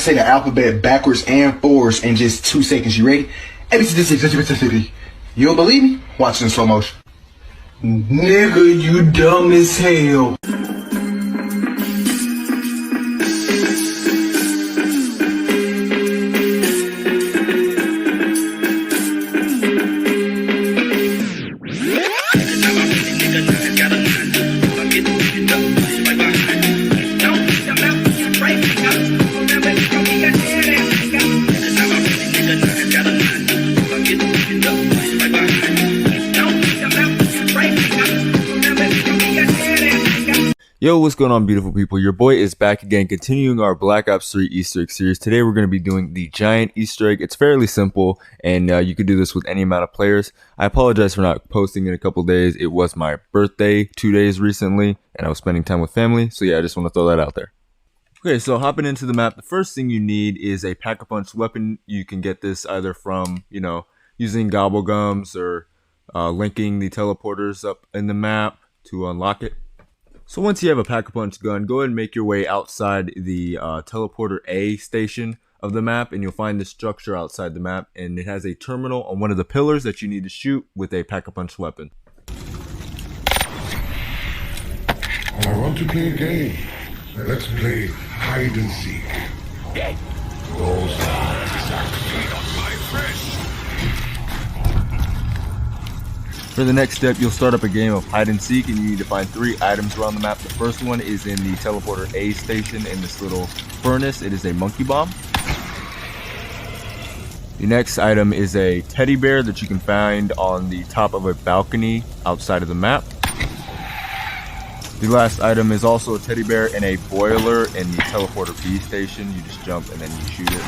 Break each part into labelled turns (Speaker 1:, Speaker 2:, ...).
Speaker 1: say the alphabet backwards and forwards in just 2 seconds. You ready? ABCD. You don't believe me? Watch it in slow motion. Nigga, you dumb as hell.
Speaker 2: Yo, what's going on, beautiful people? Your boy is back again, continuing our Black Ops 3 Easter egg series. Today we're going to be doing the giant Easter egg. It's fairly simple, and you can do this with any amount of players. I apologize for not posting in a couple days. It was my birthday 2 days recently, and I was spending time with family. So yeah, I just want to throw that out there. Okay, so hopping into the map, the first thing you need is a Pack-a-Punch weapon. You can get this either from, using Gobblegums or linking the teleporters up in the map to unlock it. So once you have a Pack-a-Punch gun, go ahead and make your way outside the Teleporter A station of the map, and you'll find this structure outside the map, and it has a terminal on one of the pillars that you need to shoot with a Pack-a-Punch weapon.
Speaker 3: I want to play a game. Let's play hide and seek. Those are exactly on my fresh.
Speaker 2: For the next step, you'll start up a game of hide and seek, and you need to find 3 items around the map. The first one is in the Teleporter A station in this little furnace. It is a monkey bomb. The next item is a teddy bear that you can find on the top of a balcony outside of the map. The last item is also a teddy bear in a boiler in the Teleporter B station. You just jump and then you shoot it.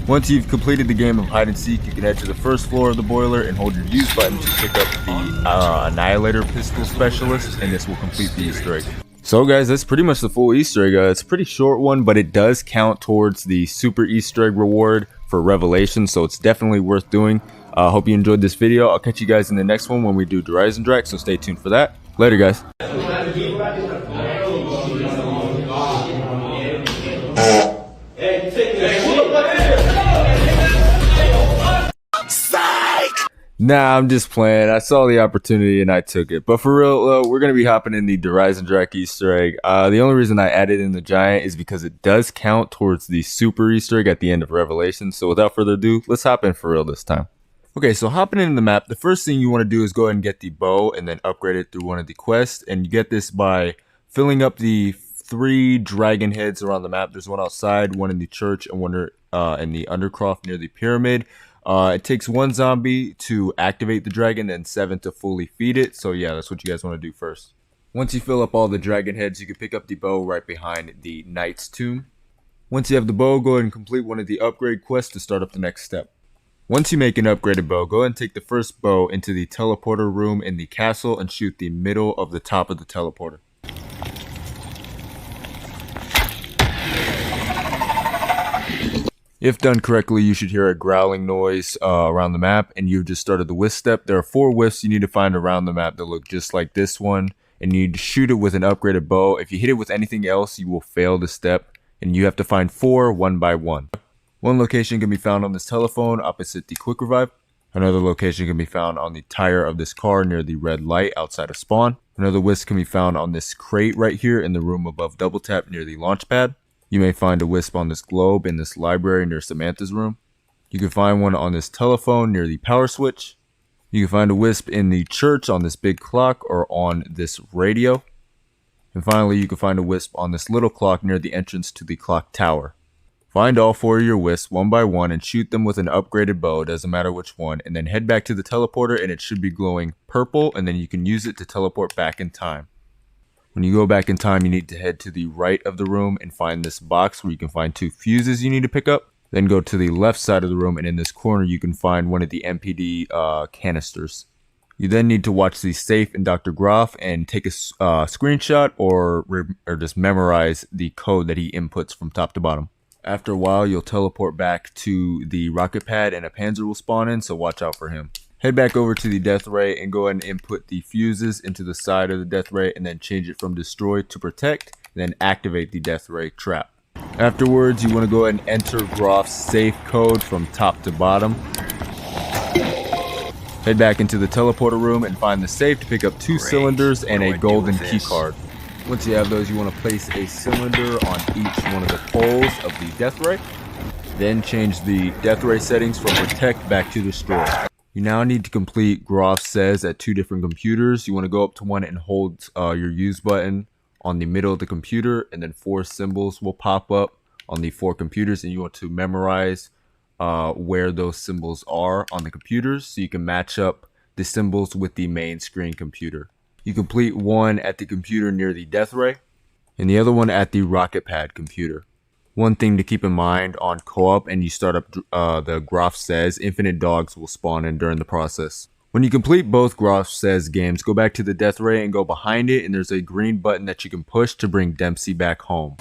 Speaker 2: Once you've completed the game of hide and seek, you can head to the first floor of the boiler and hold your use button to pick up the Annihilator Pistol Specialist, and this will complete the Easter egg. So guys, that's pretty much the full Easter egg. It's a pretty short one, but it does count towards the super Easter egg reward for Revelation, so it's definitely worth doing. Hope you enjoyed this video. I'll catch you guys in the next one when we do Dryzen Drac, so stay tuned for that. Later, guys. Nah, I'm just playing. I saw the opportunity and I took it. But for real, we're going to be hopping in the Dryzen Drac Easter egg. The only reason I added in the giant is because it does count towards the super Easter egg at the end of Revelation. So without further ado, let's hop in for real this time. Okay, so hopping into the map, the first thing you want to do is go ahead and get the bow and then upgrade it through one of the quests. And you get this by filling up the 3 dragon heads around the map. There's one outside, one in the church, and one in the Undercroft near the pyramid. It takes 1 zombie to activate the dragon and 7 to fully feed it. So yeah, that's what you guys want to do first. Once you fill up all the dragon heads, you can pick up the bow right behind the knight's tomb. Once you have the bow, go ahead and complete one of the upgrade quests to start up the next step. Once you make an upgraded bow, go ahead and take the first bow into the teleporter room in the castle and shoot the middle of the top of the teleporter. If done correctly, you should hear a growling noise around the map, and you've just started the wisp step. There are 4 wisps you need to find around the map that look just like this one, and you need to shoot it with an upgraded bow. If you hit it with anything else, you will fail the step, and you have to find 4 one by one. One location can be found on this telephone opposite the quick revive. Another location can be found on the tire of this car near the red light outside of spawn. Another wisp can be found on this crate right here in the room above double tap near the launch pad. You may find a wisp on this globe in this library near Samantha's room. You can find one on this telephone near the power switch. You can find a wisp in the church on this big clock or on this radio. And finally, you can find a wisp on this little clock near the entrance to the clock tower. Find all 4 of your wisps one by one and shoot them with an upgraded bow, doesn't matter which one, and then head back to the teleporter and it should be glowing purple, and then you can use it to teleport back in time. When you go back in time, you need to head to the right of the room and find this box where you can find 2 fuses you need to pick up. Then go to the left side of the room, and in this corner you can find one of the MPD canisters. You then need to watch the safe in Dr. Groff and take a screenshot or just memorize the code that he inputs from top to bottom. After a while, you'll teleport back to the rocket pad and a Panzer will spawn in, so watch out for him. Head back over to the death ray and go ahead and input the fuses into the side of the death ray and then change it from destroy to protect, and then activate the death ray trap. Afterwards, you want to go ahead and enter Groff's safe code from top to bottom. Head back into the teleporter room and find the safe to pick up 2 cylinders and a golden key card. Once you have those, you want to place a cylinder on each one of the poles of the death ray. Then change the death ray settings from protect back to destroy. You now need to complete Groff Says at 2 different computers. You want to go up to one and hold your use button on the middle of the computer, and then 4 symbols will pop up on the 4 computers, and you want to memorize where those symbols are on the computers so you can match up the symbols with the main screen computer. You complete one at the computer near the death ray and the other one at the rocket pad computer. One thing to keep in mind on co-op and you start up the Groff Says, infinite dogs will spawn in during the process. When you complete both Groff Says games, go back to the death ray and go behind it, and there's a green button that you can push to bring Dempsey back home.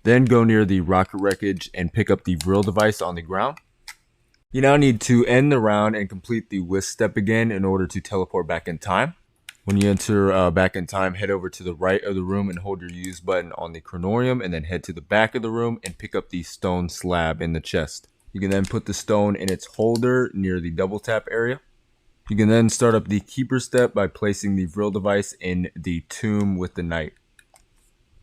Speaker 2: Then go near the rocket wreckage and pick up the Vril device on the ground. You now need to end the round and complete the Wisp step again in order to teleport back in time. When you enter back in time, head over to the right of the room and hold your use button on the Chronorium, and then head to the back of the room and pick up the stone slab in the chest. You can then put the stone in its holder near the double tap area. You can then start up the Keeper step by placing the Vril device in the tomb with the knight.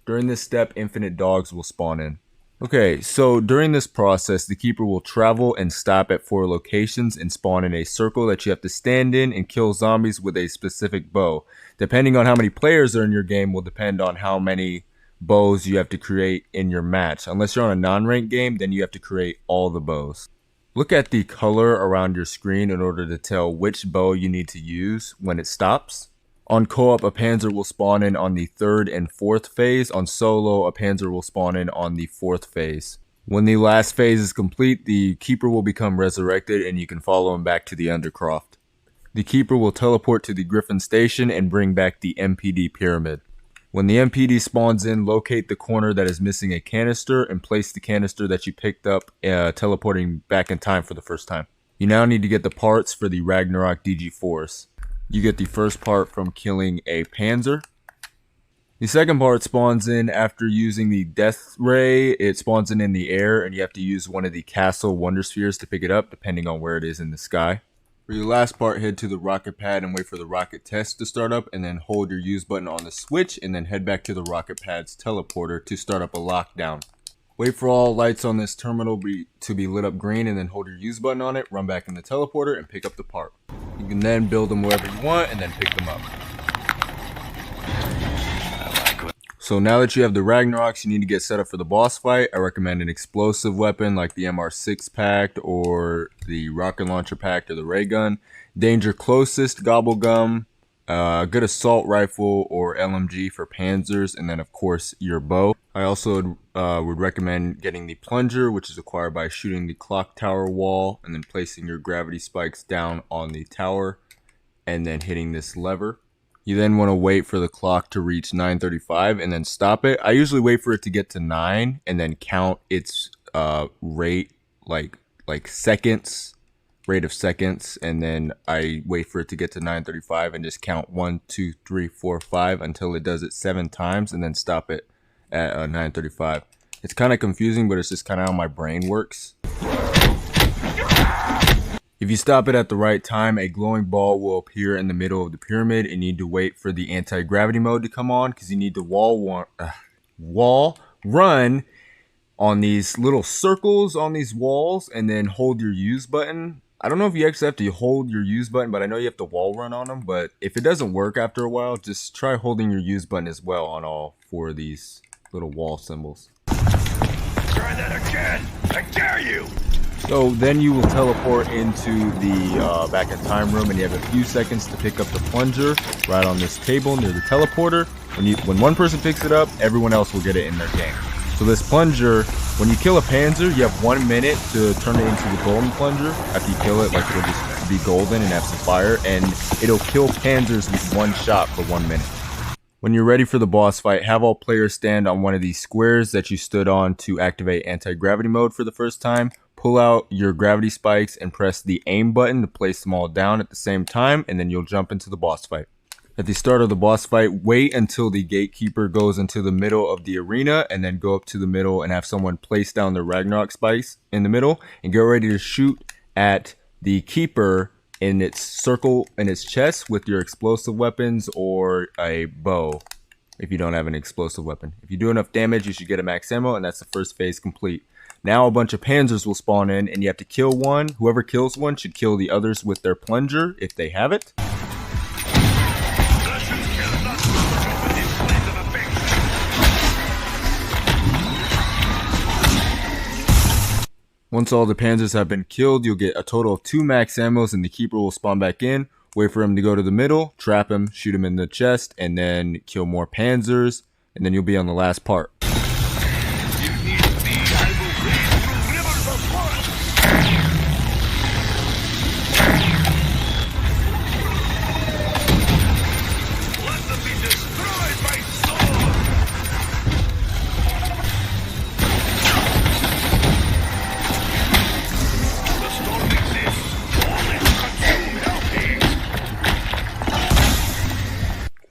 Speaker 2: During this step, infinite dogs will spawn in. Okay, so during this process, the Keeper will travel and stop at 4 locations and spawn in a circle that you have to stand in and kill zombies with a specific bow. Depending on how many players are in your game will depend on how many bows you have to create in your match. Unless you're on a non-ranked game, then you have to create all the bows. Look at the color around your screen in order to tell which bow you need to use when it stops. On co-op, a Panzer will spawn in on the 3rd and 4th phase. On solo, a Panzer will spawn in on the 4th phase. When the last phase is complete, the Keeper will become resurrected and you can follow him back to the Undercroft. The Keeper will teleport to the Griffin Station and bring back the MPD Pyramid. When the MPD spawns in, locate the corner that is missing a canister and place the canister that you picked up teleporting back in time for the first time. You now need to get the parts for the Ragnarok DG Force. You get the first part from killing a Panzer. The second part spawns in after using the Death Ray. It spawns in the air, and you have to use one of the Castle Wonder Spheres to pick it up, depending on where it is in the sky. For your last part, head to the rocket pad and wait for the rocket test to start up, and then hold your use button on the switch, and then head back to the rocket pad's teleporter to start up a lockdown. Wait for all lights on this terminal to be lit up green, and then hold your use button on it, run back in the teleporter, and pick up the part. You can then build them wherever you want, and then pick them up. So now that you have the Ragnaroks, you need to get set up for the boss fight. I recommend an explosive weapon like the MR6 pack or the rocket launcher pack or the ray gun. Danger closest, Gobblegum, a good assault rifle or LMG for panzers, and then of course your bow. I also would recommend getting the plunger, which is acquired by shooting the clock tower wall and then placing your gravity spikes down on the tower and then hitting this lever. You then want to wait for the clock to reach 9:35 and then stop it. I usually wait for it to get to 9 and then count its rate like seconds. Rate of seconds, and then I wait for it to get to 9:35 and just count 1, 2, 3, 4, 5 until it does it 7 times and then stop it at 9:35. It's kind of confusing, but it's just kind of how my brain works. If you stop it at the right time, a glowing ball will appear in the middle of the pyramid, and you need to wait for the anti-gravity mode to come on because you need to wall run on these little circles on these walls and then hold your use button. I don't know if you actually have to hold your use button, but I know you have to wall run on them. But if it doesn't work after a while, just try holding your use button as well on all 4 of these little wall symbols.
Speaker 4: Try that again! I dare you!
Speaker 2: So then you will teleport into the back in time room, and you have a few seconds to pick up the plunger right on this table near the teleporter. When one person picks it up, everyone else will get it in their game. So this plunger, when you kill a panzer, you have 1 minute to turn it into the golden plunger. After you kill it, like it'll just be golden and have some fire, and it'll kill panzers with 1 shot for 1 minute. When you're ready for the boss fight, have all players stand on one of these squares that you stood on to activate anti-gravity mode for the first time. pull out your gravity spikes and press the aim button to place them all down at the same time, and then you'll jump into the boss fight. At the start of the boss fight, wait until the gatekeeper goes into the middle of the arena, and then go up to the middle and have someone place down the Ragnarok spikes in the middle, and get ready to shoot at the keeper in its circle in its chest with your explosive weapons or a bow if you don't have an explosive weapon. If you do enough damage, you should get a max ammo, and that's the first phase complete. Now a bunch of panzers will spawn in, and you have to kill one. Whoever kills one should kill the others with their plunger if they have it. Once all the panzers have been killed, you'll get a total of 2 max ammos, and the keeper will spawn back in. Wait for him to go to the middle, trap him, shoot him in the chest, and then kill more panzers, and then you'll be on the last part.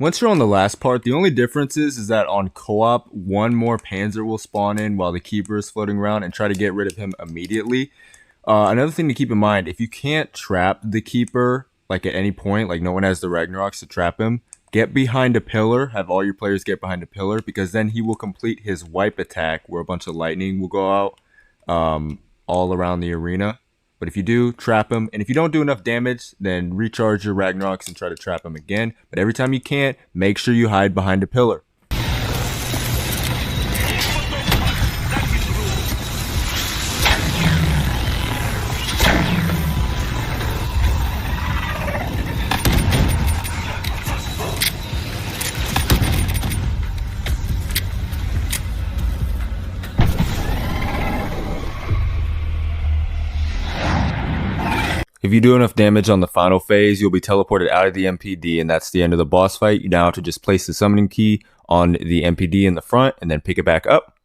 Speaker 2: Once you're on the last part, the only difference is that on co-op, one more panzer will spawn in while the keeper is floating around, and try to get rid of him immediately. Another thing to keep in mind, if you can't trap the keeper like at any point, like no one has the Ragnaroks to trap him, get behind a pillar, have all your players get behind a pillar, because then he will complete his wipe attack where a bunch of lightning will go out all around the arena. But if you do, trap him. And if you don't do enough damage, then recharge your Ragnaroks and try to trap him again. But every time you can't, make sure you hide behind a pillar. If you do enough damage on the final phase, you'll be teleported out of the MPD, and that's the end of the boss fight. You now have to just place the summoning key on the MPD in the front, and then pick it back up.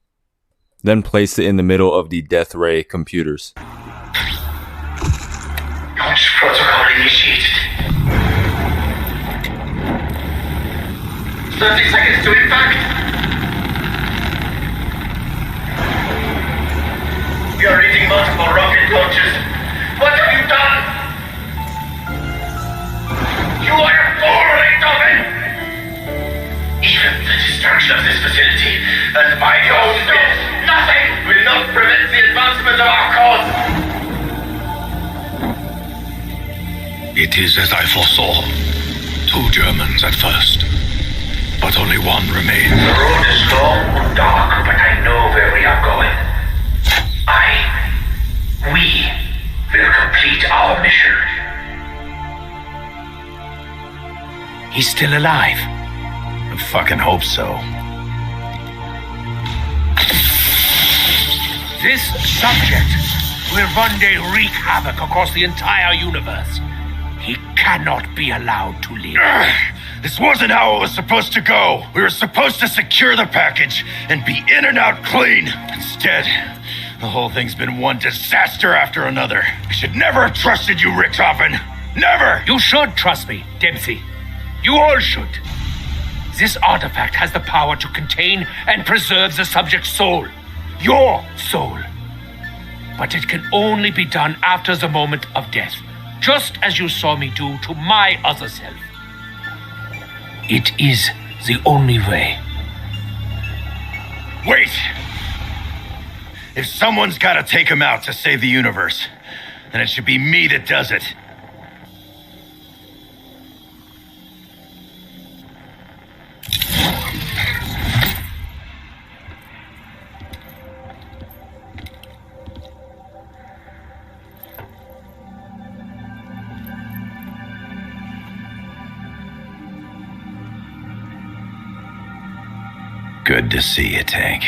Speaker 2: Then place it in the middle of the Death Ray computers.
Speaker 5: Launch protocol initiated. 30 seconds to impact. We are reading multiple rocket launches. What have you done? You are a fool, Richthofen! Even the destruction of this facility, and by your own will, nothing will not prevent the advancement of our cause!
Speaker 4: It is as I foresaw. 2 Germans at first, but only one remains.
Speaker 5: The road is long and dark, but I know where we are going. We will complete our mission.
Speaker 4: He's still alive. I fucking hope so.
Speaker 5: This subject will one day wreak havoc across the entire universe. He cannot be allowed to live.
Speaker 4: This wasn't how it was supposed to go. We were supposed to secure the package and be in and out clean. Instead, the whole thing's been one disaster after another. I should never have trusted you, Richthofen. Never!
Speaker 5: You should trust me, Dempsey. You all should. This artifact has the power to contain and preserve the subject's soul. Your soul. But it can only be done after the moment of death. Just as you saw me do to my other self. It is the only way.
Speaker 4: Wait! If someone's gotta take him out to save the universe, then it should be me that does it. Good to see you, Tank.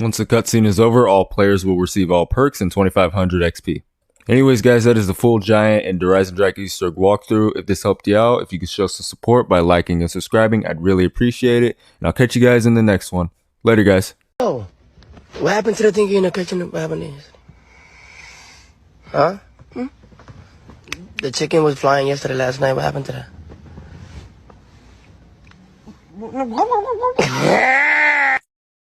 Speaker 2: Once the cutscene is over, all players will receive all perks and 2500 XP. Anyways guys, that is the full Giant and Horizon Drac Easter egg walkthrough. If this helped you out, if you could show some support by liking and subscribing, I'd really appreciate it. And I'll catch you guys in the next one. Later guys.
Speaker 6: Oh, what happened to the thing in the kitchen? What happened yesterday? Huh? The chicken was flying yesterday, last night. What happened to that?